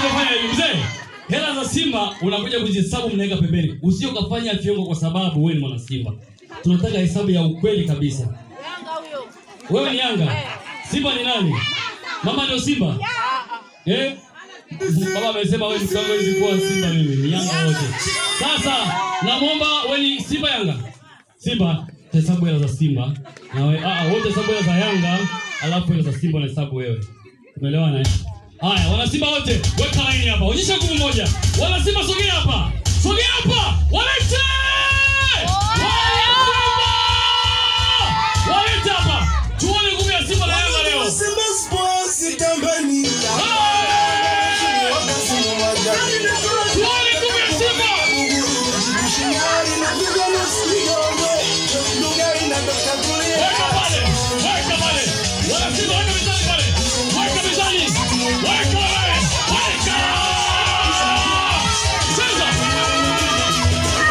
tunachofanya hivi mzee. Hela za Simba unakuja kuzihesabu mnaweka pembeni. Usio kafanya fiongo kwa sababu wewe ni mwana Simba. Tunataka hesabu ya ukweli kabisa. Yanga huyo. Wewe ni Yanga? Simba ni nani? Mama ndio Simba? Baba amesema wewe ni kwangu hizi kwa Simba mimi. Ni Yanga wote. Sasa naomba wewe ni Simba Yanga. Simba hesabu hela za Simba. Na wewe wote hesabu hela za Yanga, alafu hela za Simba na hesabu wewe. Tumeelewana eh? Haya, wana Simba wote, weka line hapa. Onyesha nguvu moja. Wana Simba sogea hapa. Sogea hapa. Walete! Walete hapa. Tuone nguvu ya Simba na Yanga leo. Simba Sports itambani. Tuone nguvu ya Simba. Weka pale. Weka pale. Wana Simba weka mizani pale. Weka mizani. Weka pale. Weka. Sasa.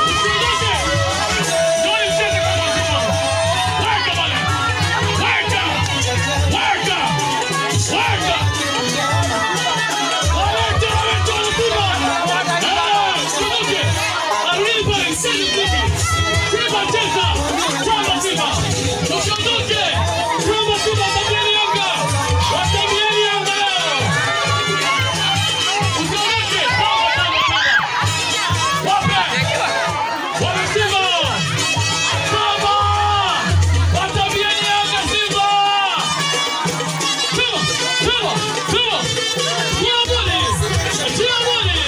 Usiondoke. Ndio mcheze kama Simba. Weka pale. Weka. Weka. Weka. Walete Simba. Usiondoke. Arudi pale. Simba cheza. Chama Simba. Usiondoke. Simba Simba tabieni Yanga. Watabieni Yanga leo. Usiondoke. Wape. Wana Simba. Simba. Watabieni Yanga Simba. Simba. Simba. Simba. Tiamoni. Tiamoni.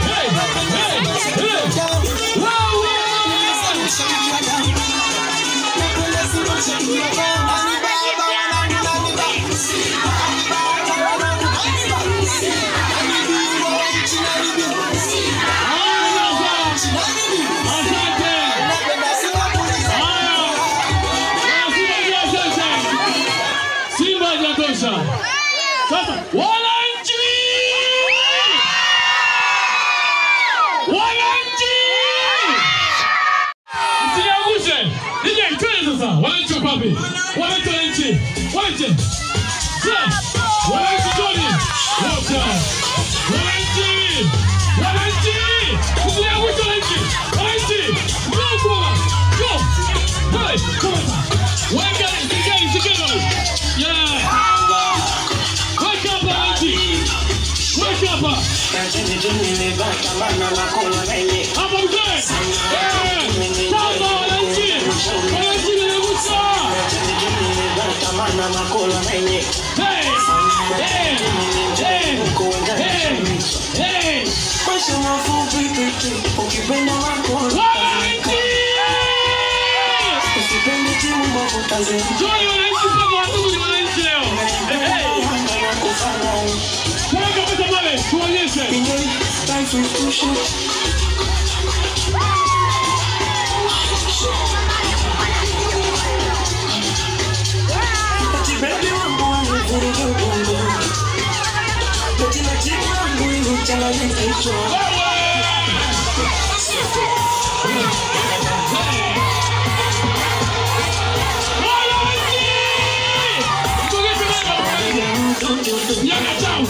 Hey. Hey. Hey. Wow. Simba inatosha. Sasa wananchi! Wananchi! Msiangushe. Nije twende sasa. Wananchi wapi? Wananchi wananchi. Wananchi. Wananchi Tony. Wote. Wananchi. Wananchi. Msiangushe wananchi. Wananchi. Go kwa. Go. Hey, come on. Weka sikeni. Yeah. Wake up wananchi. Wake up. Hapa mzee. Sasa wananchi. Wananchi wanagusa. Hey. Hey. Hey. Hey. Hey. Wananchi. Joy wananchi kwa watu ni wananchi leo. Hey. Weka pesa pale, tuonyeshe. Yanga town.